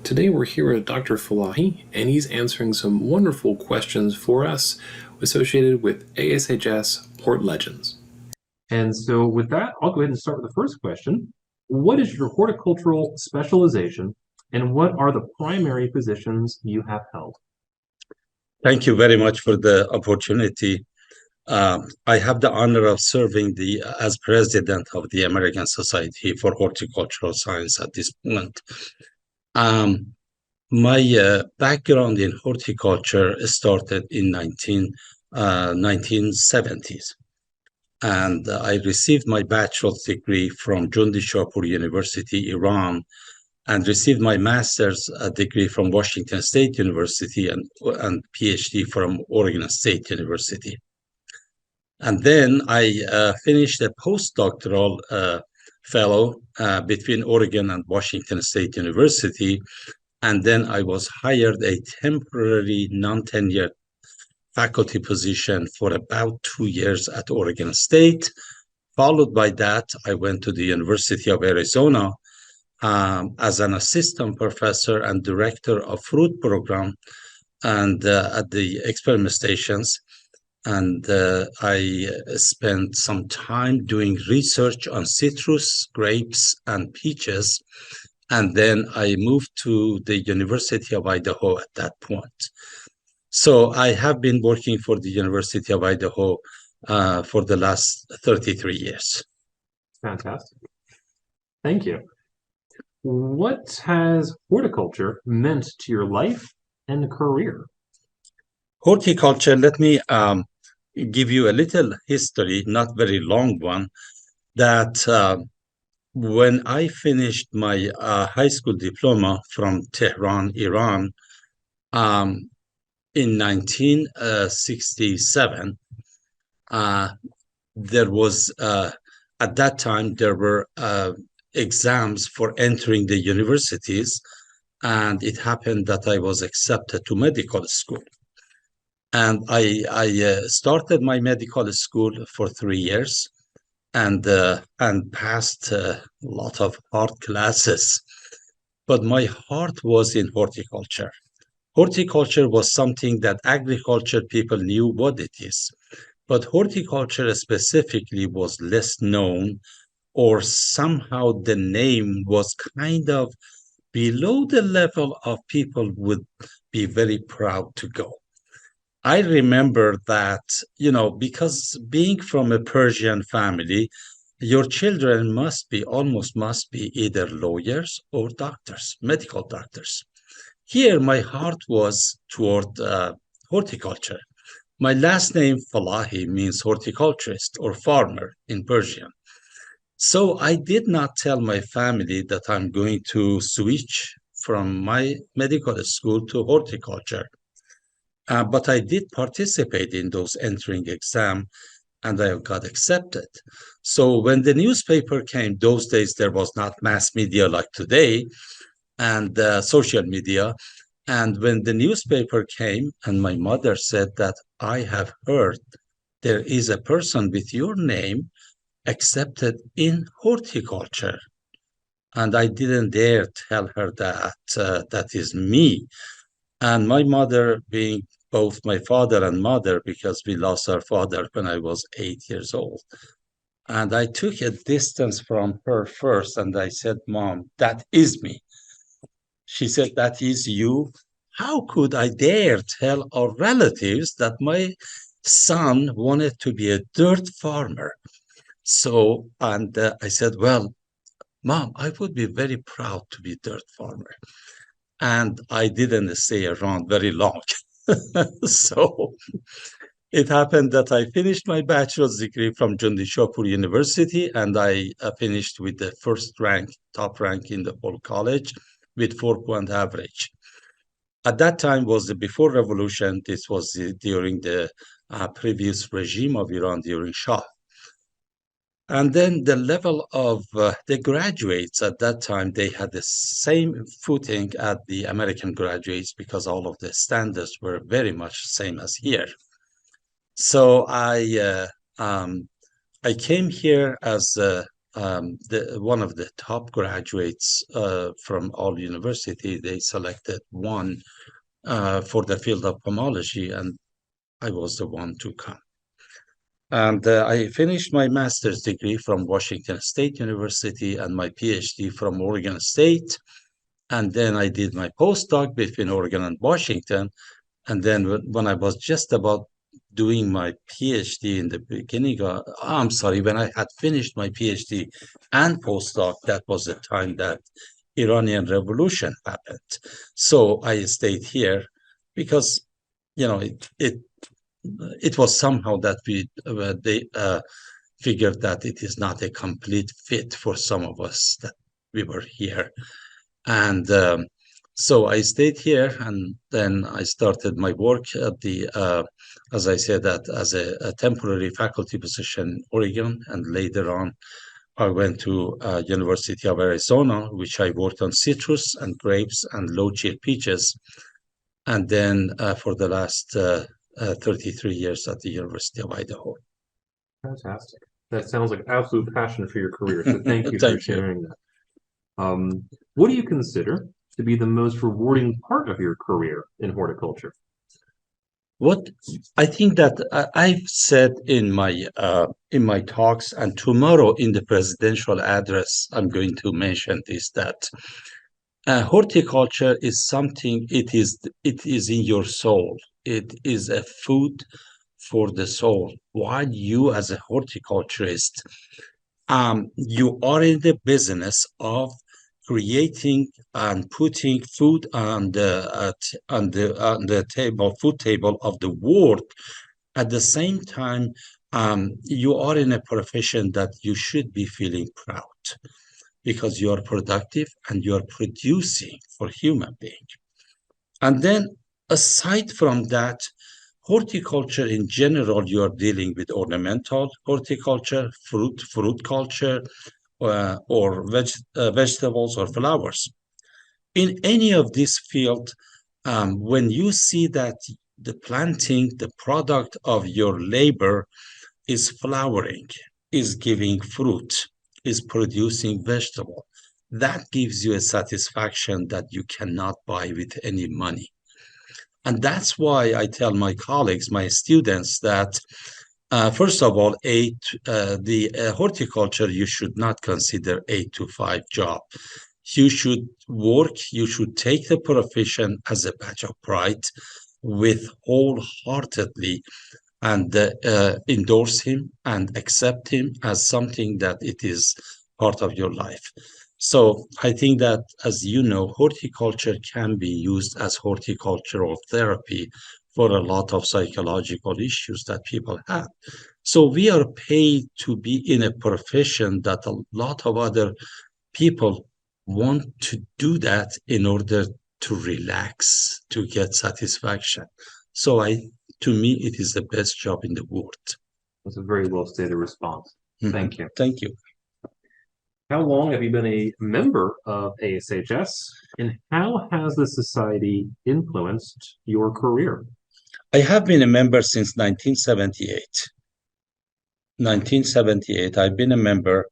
Today we're here with Dr. Fallahi, and he's answering some wonderful questions for us associated with ASHS HortLegends. And so with that, I'll go ahead and start with the first question. What is your horticultural specialization, and what are the primary positions you have held? Thank you very much for the opportunity. I have the honor of serving as president of the American Society for Horticultural Science at this point. My background in horticulture started in 1970s, and I received my bachelor's degree from Shahpur University, Iran, and received my master's degree from Washington State University and PhD from Oregon State University. And then I finished a postdoctoral fellow between Oregon and Washington State University. And then I was hired a temporary non-tenured faculty position for about 2 years at Oregon State. Followed by that, I went to the University of Arizona as an assistant professor and director of fruit program and at the experiment stations. And I spent some time doing research on citrus, grapes, and peaches. And then I moved to the University of Idaho at that point. So I have been working for the University of Idaho for the last 33 years. Fantastic. Thank you. What has horticulture meant to your life and career? Horticulture, let me give you a little history, not very long one, that when I finished my high school diploma from Tehran, Iran, in 1967, there was, at that time, there were exams for entering the universities, and it happened that I was accepted to medical school. And I started my medical school for 3 years and passed a lot of hard classes. But my heart was in horticulture. Horticulture was something that agriculture people knew what it is. But horticulture specifically was less known, or somehow the name was kind of below the level of people would be very proud to go. I remember that, because being from a Persian family, your children must be either lawyers or doctors, medical doctors. Here, my heart was toward horticulture. My last name, Fallahi, means horticulturist or farmer in Persian. So I did not tell my family that I'm going to switch from my medical school to horticulture. But I did participate in those entering exam, and I got accepted. So when the newspaper came, those days there was not mass media like today, and social media. And when the newspaper came, and my mother said that I have heard there is a person with your name accepted in horticulture. And I didn't dare tell her that that is me. And my mother, being both my father and mother, because we lost our father when I was 8 years old. And I took a distance from her first, and I said, Mom, that is me. She said, that is you? How could I dare tell our relatives that my son wanted to be a dirt farmer? So, and I said, well, Mom, I would be very proud to be a dirt farmer. And I didn't stay around very long. So it happened that I finished my bachelor's degree from Shahpur University, and I finished with the top rank in the whole college with 4-point average. At that time was the before revolution. This was during the previous regime of Iran during Shah. And then the level of the graduates at that time, they had the same footing at the American graduates because all of the standards were very much the same as here. So I came here as one of the top graduates from all university. They selected one for the field of pomology, and I was the one to come. And I finished my master's degree from Washington State University and my PhD from Oregon State. And then I did my postdoc between Oregon and Washington. And then when I was just about doing my PhD in the beginning, I'm sorry, when I had finished my PhD and postdoc, that was the time that Iranian Revolution happened. So I stayed here because, you know, it was somehow that they figured that it is not a complete fit for some of us that we were here. And so I stayed here, and then I started my work at the, as I said, that as a temporary faculty position in Oregon, and later on, I went to University of Arizona, which I worked on citrus and grapes and low-yield peaches, and then for the last 33 years at the University of Idaho. Fantastic. That sounds like absolute passion for your career. So thank you for Thank you. sharing that. What do you consider to be the most rewarding part of your career in horticulture? What I think that I've said in my talks, and tomorrow in the presidential address, I'm going to mention this, that horticulture is something, it is in your soul. It is a food for the soul. While you as a horticulturist, you are in the business of creating and putting food on the table, food table of the world. At the same time, you are in a profession that you should be feeling proud because you are productive and you are producing for human beings. And then aside from that, horticulture in general, you are dealing with ornamental horticulture, fruit culture, or vegetables or flowers. In any of this field, when you see that the planting, the product of your labor is flowering, is giving fruit, is producing vegetable, that gives you a satisfaction that you cannot buy with any money. And that's why I tell my colleagues, my students, that first of all, horticulture, you should not consider 8 to 5 job. You should work, you should take the profession as a badge of pride with wholeheartedly, and endorse him and accept him as something that it is part of your life. So I think that, as you know, horticulture can be used as horticultural therapy for a lot of psychological issues that people have. So we are paid to be in a profession that a lot of other people want to do that in order to relax, to get satisfaction. So to me, it is the best job in the world. That's a very well stated response. Thank you. Thank you. How long have you been a member of ASHS, and how has the society influenced your career? I have been a member since 1978. 1978, I've been a member,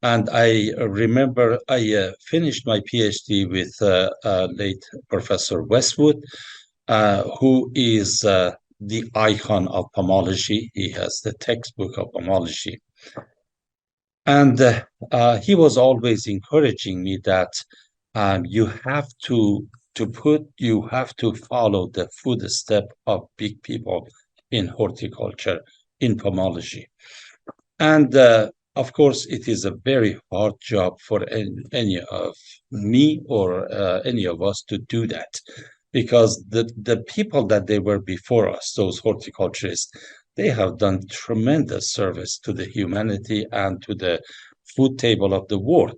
and I remember I finished my PhD with late Professor Westwood, who is the icon of pomology. He has the textbook of pomology. And he was always encouraging me that you have to follow the footstep of big people in horticulture, in pomology. And of course, it is a very hard job for any of me or any of us to do that, because the people that they were before us, those horticulturists, they have done tremendous service to the humanity and to the food table of the world.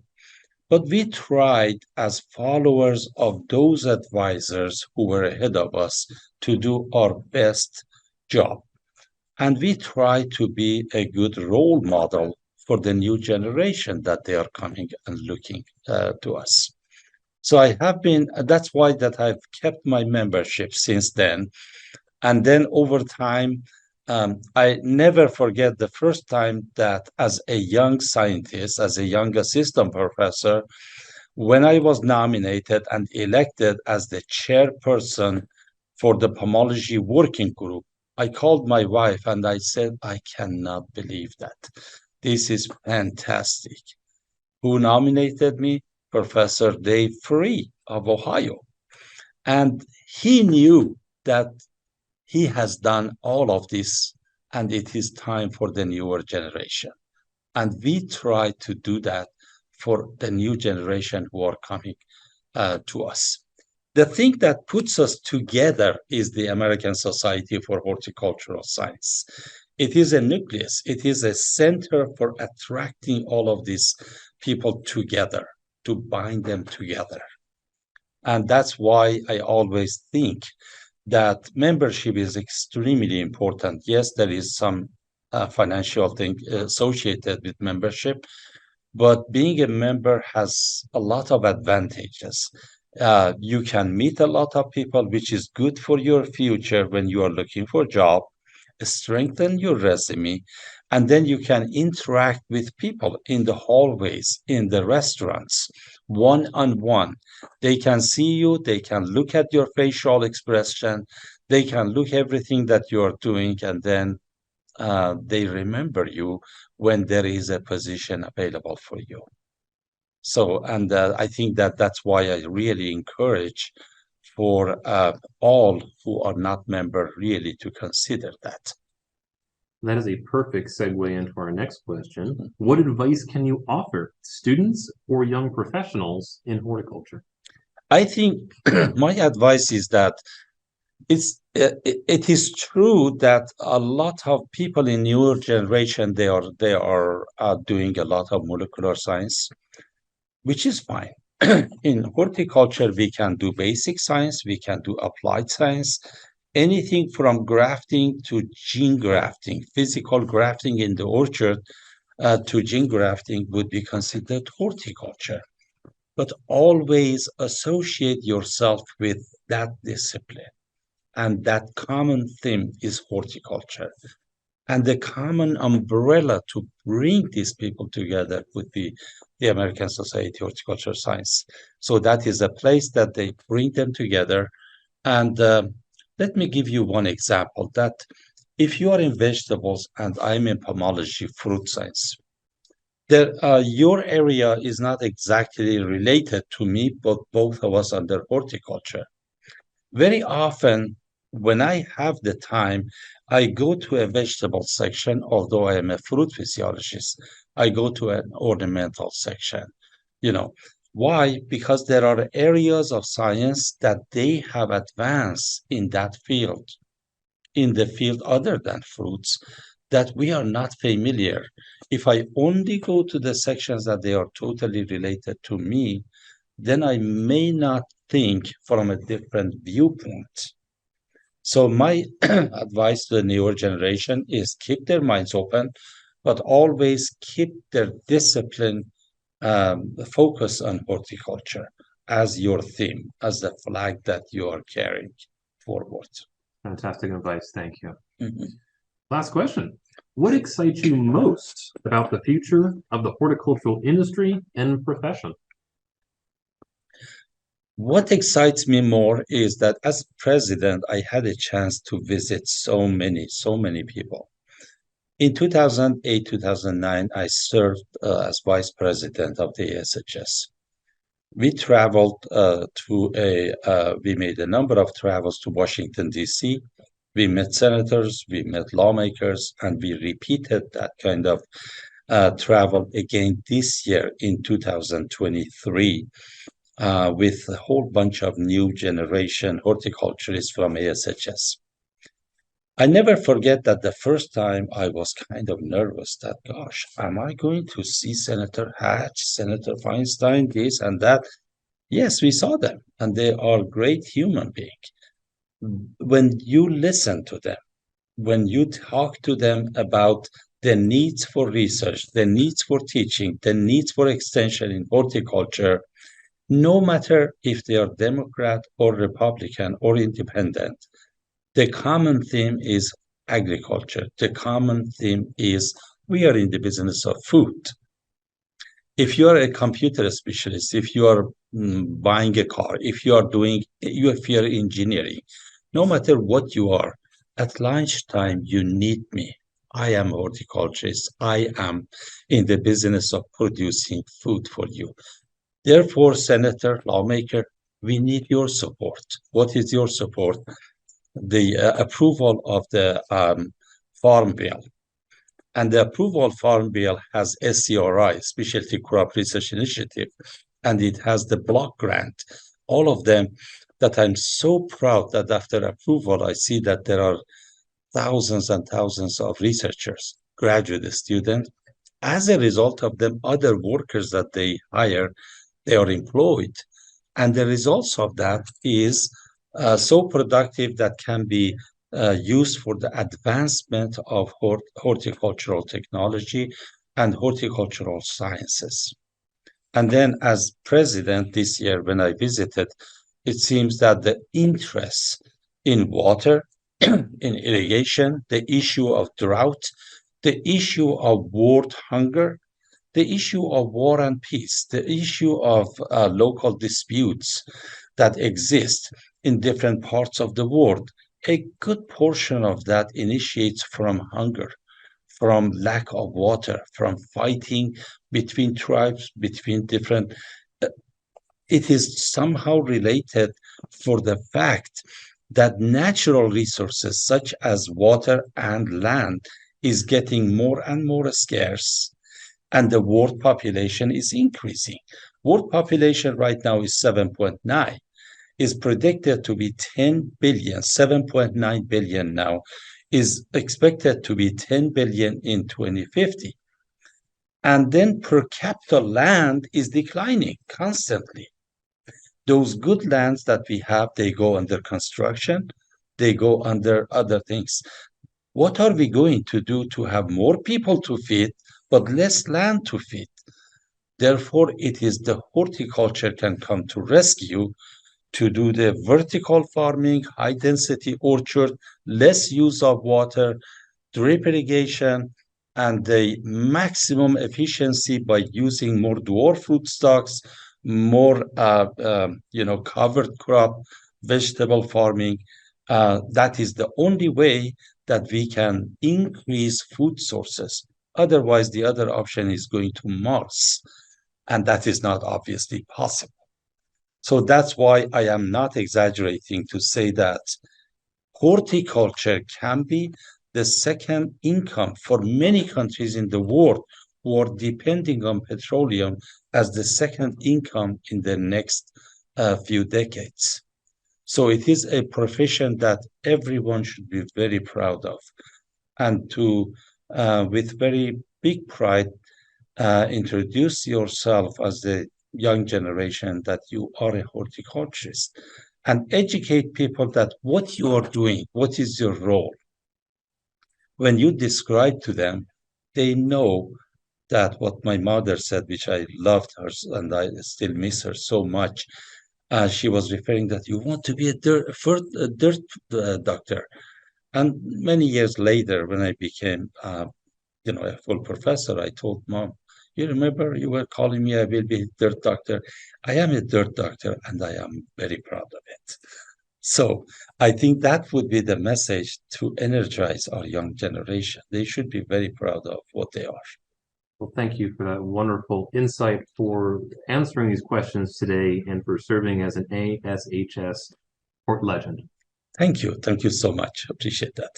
But we tried, as followers of those advisors who were ahead of us, to do our best job. And we try to be a good role model for the new generation that they are coming and looking to us. So that's why that I've kept my membership since then. And then over time, I never forget the first time that as a young scientist, as a young assistant professor, when I was nominated and elected as the chairperson for the pomology working group, I called my wife and I said, I cannot believe that. This is fantastic. Who nominated me? Professor Dave Free of Ohio. And he knew that he has done all of this, and it is time for the newer generation. And we try to do that for the new generation who are coming to us. The thing that puts us together is the American Society for Horticultural Science. It is a nucleus, it is a center for attracting all of these people together, to bind them together. And that's why I always think that membership is extremely important. Yes, there is some financial thing associated with membership, but being a member has a lot of advantages. You can meet a lot of people, which is good for your future when you are looking for a job, strengthen your resume, and then you can interact with people in the hallways, in the restaurants, one on one. They can see you, they can look at your facial expression, they can look everything that you're doing, and then they remember you when there is a position available for you. So, and I think that that's why I really encourage for all who are not member really to consider that. That is a perfect segue into our next question. What advice can you offer students or young professionals in horticulture? I think my advice is that it is true that a lot of people in newer generation they are doing a lot of molecular science, which is fine. In horticulture, we can do basic science, we can do applied science, anything from grafting to gene grafting, physical grafting in the orchard to gene grafting would be considered horticulture. But always associate yourself with that discipline. And that common theme is horticulture. And the common umbrella to bring these people together would be the American Society of Horticultural Science. So that is a place that they bring them together. And let me give you one example that if you are in vegetables and I'm in pomology, fruit science, your area is not exactly related to me, but both of us under horticulture. Very often, when I have the time, I go to a vegetable section, although I am a fruit physiologist, I go to an ornamental section. You know, why? Because there are areas of science that they have advanced in that field, in the field other than fruits, that we are not familiar. If I only go to the sections that they are totally related to me, then I may not think from a different viewpoint. So my advice to the newer generation is keep their minds open, but always keep their discipline focus on horticulture as your theme, as the flag that you are carrying forward. Fantastic advice. Thank you. Mhm. Last question. What excites you most about the future of the horticultural industry and profession? What excites me more is that as president, I had a chance to visit so many people. In 2008, 2009, I served as vice president of the ASHS. We traveled we made a number of travels to Washington, D.C. We met senators, we met lawmakers, and we repeated that kind of travel again this year in 2023 with a whole bunch of new generation horticulturists from ASHS. I never forget that the first time I was kind of nervous that, gosh, am I going to see Senator Hatch, Senator Feinstein, this and that? Yes, we saw them, and they are great human beings. When you listen to them, when you talk to them about the needs for research, the needs for teaching, the needs for extension in horticulture, no matter if they are Democrat or Republican or independent, the common theme is agriculture, the common theme is we are in the business of food. If you are a computer specialist, if you are buying a car, if you are engineering, no matter what you are, at lunchtime, you need me. I am a horticulturist. I am in the business of producing food for you. Therefore, senator, lawmaker, we need your support. What is your support? The approval of the Farm Bill. And the approval Farm Bill has SCRI, Specialty Crop Research Initiative, and it has the block grant. All of them that I'm so proud that after approval, I see that there are thousands and thousands of researchers, graduate students. As a result of them, other workers that they hire, they are employed. And the results of that is so productive that can be used for the advancement of horticultural technology and horticultural sciences. And then as president this year, when I visited, it seems that the interest in water, in irrigation, the issue of drought, the issue of world hunger, the issue of war and peace, the issue of local disputes that exist in different parts of the world, a good portion of that initiates from hunger, from lack of water, from fighting between tribes, between different. It is somehow related for the fact that natural resources such as water and land is getting more and more scarce, and the world population is increasing. World population right now is 7.9, is predicted to be 10 billion, 7.9 billion now, is expected to be 10 billion in 2050. And then per capita land is declining constantly. Those good lands that we have, they go under construction, they go under other things. What are we going to do to have more people to feed, but less land to feed? Therefore, it is the horticulture can come to rescue to do the vertical farming, high density orchard, less use of water, drip irrigation, and the maximum efficiency by using more dwarf fruit stocks, more covered crop, vegetable farming. That is the only way that we can increase food sources. Otherwise, the other option is going to Mars, and that is not obviously possible. So that's why I am not exaggerating to say that horticulture can be the second income for many countries in the world who are depending on petroleum as the second income in the next few decades. So it is a profession that everyone should be very proud of, and to, with very big pride, introduce yourself as the young generation that you are a horticulturist, and educate people that what you are doing, what is your role. When you describe to them, they know that what my mother said, which I loved her and I still miss her so much. She was referring that you want to be a dirt doctor. And many years later, when I became, a full professor, I told mom, you remember you were calling me, I will be a dirt doctor. I am a dirt doctor, and I am very proud of it. So I think that would be the message to energize our young generation. They should be very proud of what they are. Well, thank you for that wonderful insight, for answering these questions today, and for serving as an ASHS Hort Legend. Thank you. Thank you so much. Appreciate that.